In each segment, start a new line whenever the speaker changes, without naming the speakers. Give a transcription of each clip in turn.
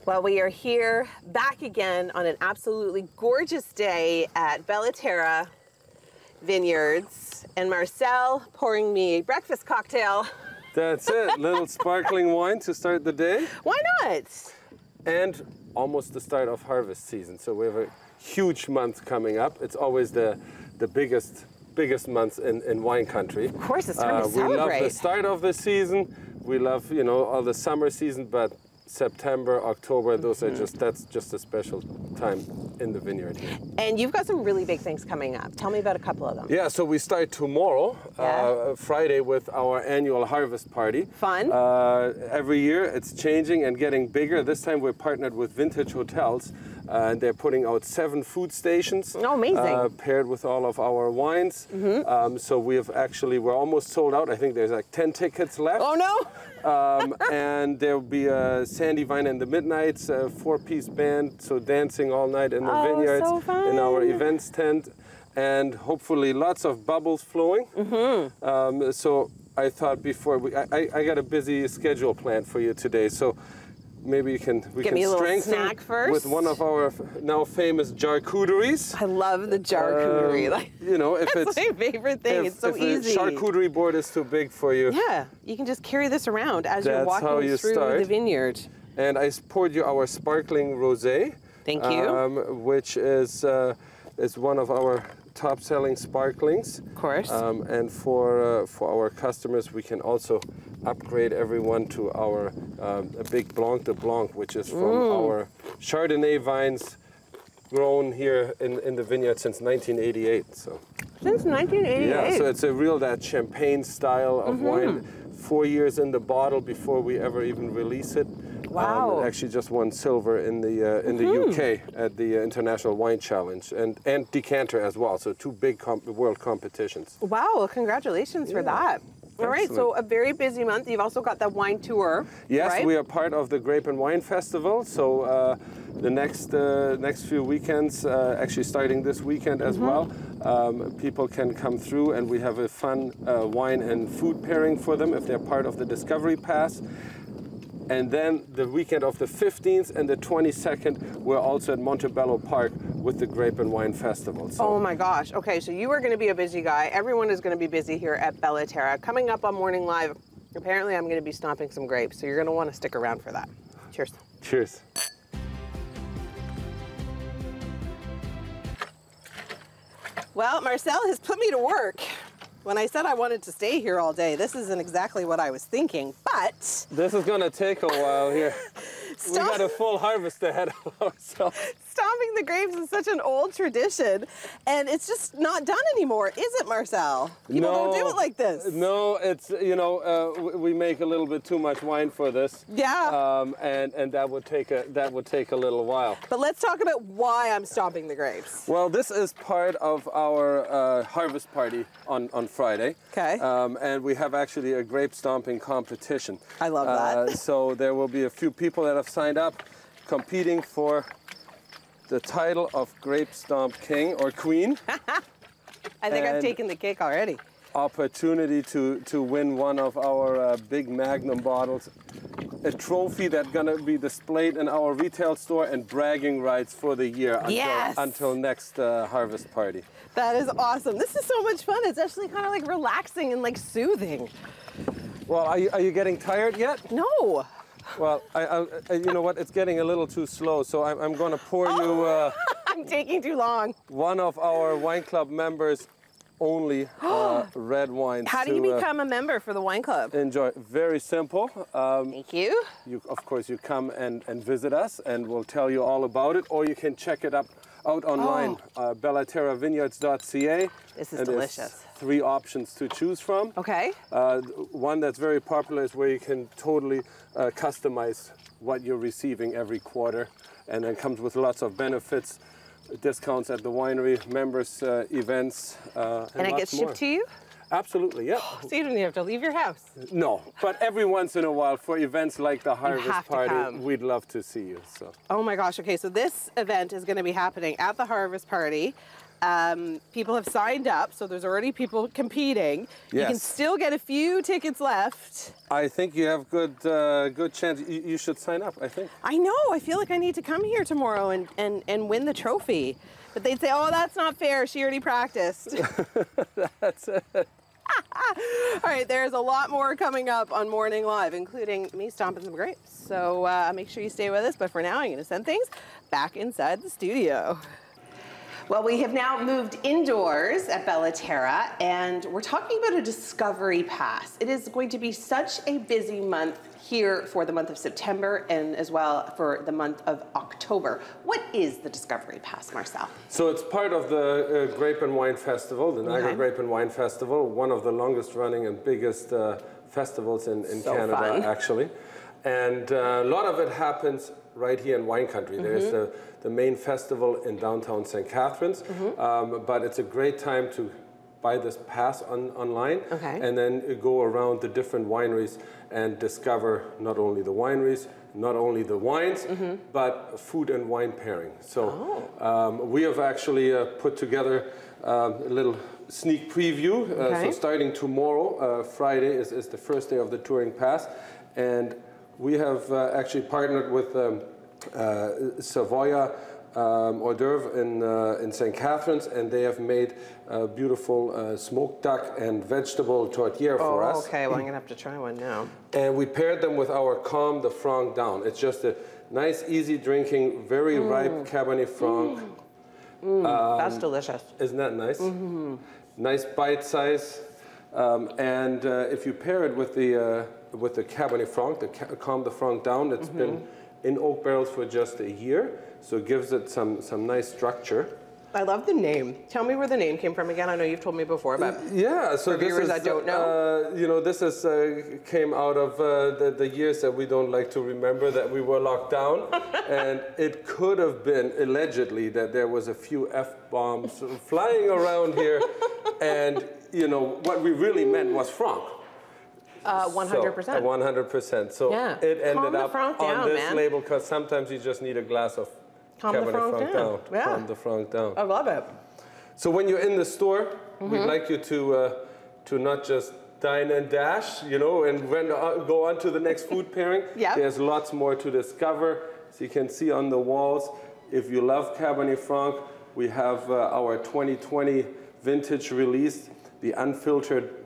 Well, we are here back again on an absolutely gorgeous day at Bella Terra Vineyards, and Marcel pouring me a breakfast cocktail.
That's it, little sparkling wine to start the day.
Why not?
And almost the start of harvest season, so we have a huge month coming up. It's always the biggest months in wine country.
Of course, it's time to
We
celebrate.
love the start of the season. We love, you know, all the summer season, but September, October, those are that's just a special time in the vineyard here.
And you've got some really big things coming up. Tell me about a couple of them.
Yeah, so we start tomorrow, Friday, with our annual harvest party.
Fun.
Every year it's changing and getting bigger. This time we're partnered with Vintage Hotels. And they're putting out 7 food stations.
Oh, amazing.
Paired with all of our wines. So we're almost sold out. I think there's like 10 tickets left.
Oh, no.
And there'll be a Sandy Vine and the Midnights, a 4-piece band, so dancing all night in the vineyards,
so fun.
in our events tent, and hopefully lots of bubbles flowing. So I thought before, I got a busy schedule planned for you today, so maybe we can strengthen with one of our now famous charcuteries.
I love the charcuterie.
You know, if
it's my favorite thing. It's so easy.
If the charcuterie board is too big for you,
yeah, you can just carry this around as you're walking through the vineyard.
And I poured you our sparkling rosé.
Thank you.
Which is one of our top-selling sparklings.
Of course.
And for our customers, we can also upgrade everyone to our a big Blanc de Blanc, which is from our Chardonnay vines grown here in the vineyard since 1988. So.
Since 1988?
Yeah, so it's a real that champagne style of wine. 4 years in the bottle before we ever even release it.
Wow.
It actually just won silver in the UK at the International Wine Challenge and decanter as well. So 2 big world competitions.
Wow, well, congratulations for that. All right, so a very busy month. You've also got that wine tour.
Yes,
right?
We are part of the Grape and Wine Festival. So the next few weekends, actually starting this weekend as well, people can come through, and we have a fun wine and food pairing for them if they're part of the Discovery Pass. And then the weekend of the 15th and the 22nd, we're also at Montebello Park with the Grape and Wine Festival. So.
Oh my gosh. Okay, so you are going to be a busy guy. Everyone is going to be busy here at Bella Terra. Coming up on Morning Live, apparently I'm going to be stomping some grapes, so you're going to want to stick around for that. Cheers.
Cheers.
Well, Marcel has put me to work. When I said I wanted to stay here all day, this isn't exactly what I was thinking, but...
This is going to take a while here. We got a full harvest ahead of ourselves.
Stomping the grapes is such an old tradition, and it's just not done anymore, is it, Marcel? People don't do it like this.
No, it's, you know, we make a little bit too much wine for this.
Yeah.
And that would take a little while.
But let's talk about why I'm stomping the grapes.
Well, this is part of our harvest party on Friday.
Okay.
And we have actually a grape stomping competition.
I love that.
So there will be a few people that have signed up competing for the title of Grape Stomp King or Queen.
I think I've taken the cake already.
Opportunity to win one of our big Magnum bottles. A trophy that's gonna be displayed in our retail store, and bragging rights for the year until next harvest party.
That is awesome. This is so much fun. It's actually kind of like relaxing and like soothing.
Well, are you getting tired yet?
No.
Well, you know what? It's getting a little too slow, so I'm going to pour you...
I'm taking too long.
One of our wine club members' only red wines.
How do you become a member for the wine club?
Enjoy. Very simple.
Thank you.
Of course, you come and visit us, and we'll tell you all about it, or you can check it out online, bellaterravineyards.ca.
This is delicious.
3 options to choose from.
Okay.
One that's very popular is where you can totally customize what you're receiving every quarter, and then comes with lots of benefits, discounts at the winery, members, events, and
it gets shipped to you?
Absolutely, yeah.
So you don't even have to leave your house?
No, but every once in a while for events like the Harvest Party, we'd love to see you. So.
Oh my gosh, okay, so this event is going to be happening at the Harvest Party. People have signed up, so there's already people competing.
Yes.
You can still get a few tickets left.
I think you have good chance. You should sign up, I think.
I know, I feel like I need to come here tomorrow and win the trophy. But they'd say, oh, that's not fair, she already practiced.
That's it.
All right, there's a lot more coming up on Morning Live, including me stomping some grapes. So make sure you stay with us. But for now, I'm going to send things back inside the studio. Well, we have now moved indoors at Bella Terra, and we're talking about a discovery pass. It is going to be such a busy month here for the month of September and as well for the month of October. What is the Discovery Pass, Marcel?
So it's part of the Grape and Wine Festival, the Niagara Grape and Wine Festival, one of the longest running and biggest festivals in Canada, fun. Actually. And a lot of it happens right here in wine country. There's the main festival in downtown St. Catharines, but it's a great time to buy this pass online and then go around the different wineries and discover not only the wineries, not only the wines, but food and wine pairing. So we have actually put together a little sneak preview. So starting tomorrow, Friday is the first day of the touring pass, and we have actually partnered with Savoia hors d'oeuvre in St. Catharines, and they have made a beautiful smoked duck and vegetable tourtière for us.
Okay, well I'm gonna have to try one now.
And we paired them with our Calm The FRANC Down. It's just a nice, easy drinking, very ripe Cabernet Franc.
That's delicious.
Isn't that nice? Nice bite size. And if you pair it with the Cabernet Franc, the Calm The FRANC Down, it's been in oak barrels for just a year, so it gives it some nice structure.
I love the name. Tell me where the name came from again. I know you've told me before, but
yeah, so
for viewers that don't know,
you know, this is came out of the years that we don't like to remember that we were locked down, and it could have been allegedly that there was a few F-bombs flying around here, and you know what we really meant was Franc.
100%.
100%. So it ended up on this label because sometimes you just need a glass of Cabernet Franc down. Calm the Franc down.
I love it.
So when you're in the store, we'd like you to not just dine and dash, you know, and when go on to the next food pairing. There's lots more to discover. So you can see on the walls, if you love Cabernet Franc, we have our 2020 vintage release, the unfiltered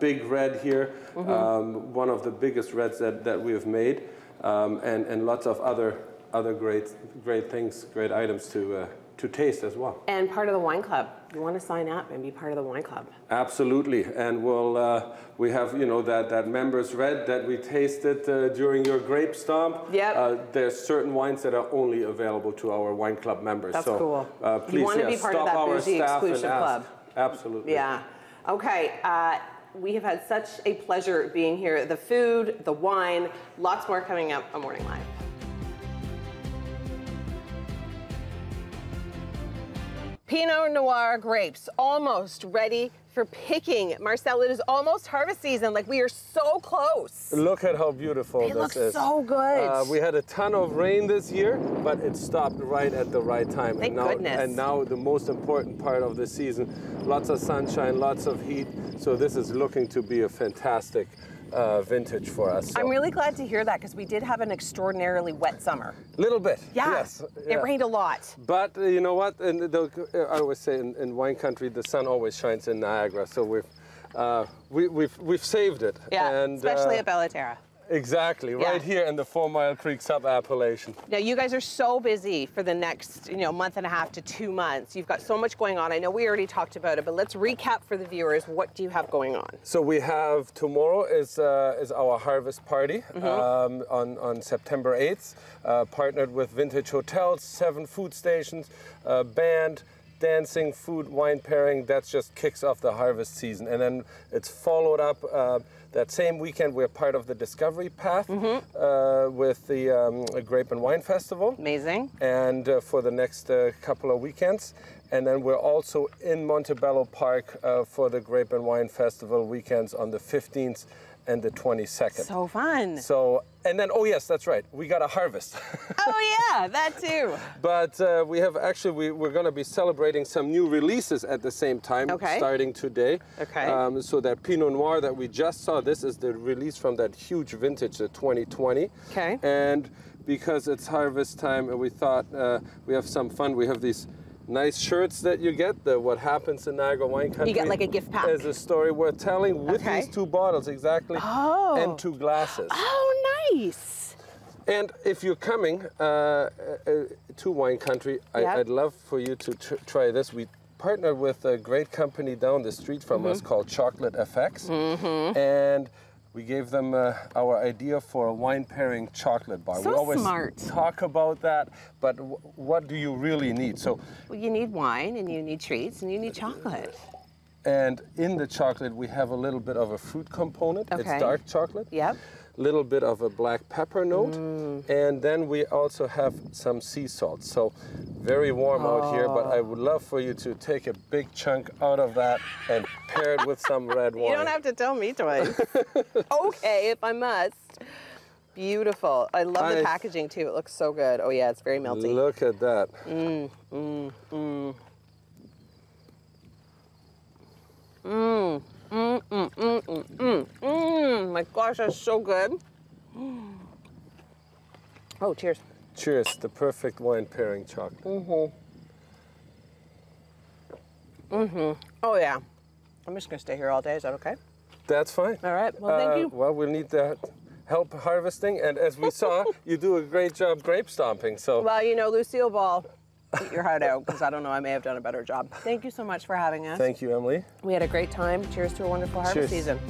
big red here, one of the biggest reds that we have made, and lots of other great things, great items to taste as well.
And part of the wine club. You want to sign up and be part of the wine club.
Absolutely, and we have, you know, that members red that we tasted during your grape stomp. There's certain wines that are only available to our wine club members.
That's
so,
cool.
Please,
you want to be part of that bougie exclusive club.
Absolutely.
Yeah. Okay. We have had such a pleasure being here. The food, the wine, lots more coming up on Morning Live. Pinot Noir grapes, almost ready for picking. Marcel, it is almost harvest season. Like, we are so close.
Look at how beautiful this is.
It looks so good.
We had a ton of rain this year, but it stopped right at the right time.
Thank goodness.
And now the most important part of the season, lots of sunshine, lots of heat. So this is looking to be a fantastic vintage for us. So.
I'm really glad to hear that because we did have an extraordinarily wet summer.
Little bit.
Yes. It rained a lot.
But you know what? And I always say in wine country, the sun always shines in Niagara. So we've saved it.
Yeah.
And,
especially at Bella Terra.
Exactly, right here in the 4 Mile Creek sub-appellation.
Now, you guys are so busy for the next, month and a half to 2 months. You've got so much going on. I know we already talked about it, but let's recap for the viewers. What do you have going on?
So we have tomorrow is our harvest party on September 8th, partnered with Vintage Hotels, 7 food stations, band, dancing, food, wine pairing. That just kicks off the harvest season. And then it's followed up that same weekend. We're part of the Discovery Path with the Grape and Wine Festival.
Amazing.
And for the next couple of weekends. And then we're also in Montebello Park for the Grape and Wine Festival weekends on the 15th and the 22nd.
So fun.
So, and then, oh yes, that's right, we got a harvest.
Oh yeah, that too.
But we have actually, we're going to be celebrating some new releases at the same time, starting today.
Okay.
So that Pinot Noir that we just saw, this is the release from that huge vintage, the 2020.
Okay.
And because it's harvest time, and we thought we have some fun. We have these nice shirts that you get, the What Happens in Niagara Wine Country.
You get like a gift pack.
There's a story worth telling with these 2 bottles, exactly, and 2 glasses.
Oh, nice.
And if you're coming to Wine Country, I'd love for you to try this. We partnered with a great company down the street from us called Chocolate FX. And we gave them our idea for a wine pairing chocolate bar.
So
we always
smart.
talk about that, but what do you really need? So,
well, you need wine, and you need treats, and you need chocolate.
And in the chocolate, we have a little bit of a fruit component.
Okay.
It's dark chocolate.
Yep.
Little bit of a black pepper note, and then we also have some sea salt. So very warm out here, but I would love for you to take a big chunk out of that and pair it with some red wine.
You don't have to tell me twice. Okay, if I must. Beautiful. I love the packaging too. It looks so good. Oh yeah, it's very melty.
Look at that.
My gosh, that's so good. Oh, cheers.
Cheers, the perfect wine pairing chocolate.
Oh yeah. I'm just gonna stay here all day. Is that okay?
That's fine.
All right. Well, thank you.
Well, we'll need that help harvesting, and as we saw, you do a great job grape stomping. So.
Well, you know, Lucille Ball, eat your heart out, because I don't know, I may have done a better job. Thank you so much for having us.
Thank you, Emily.
We had a great time. Cheers to a wonderful harvest season.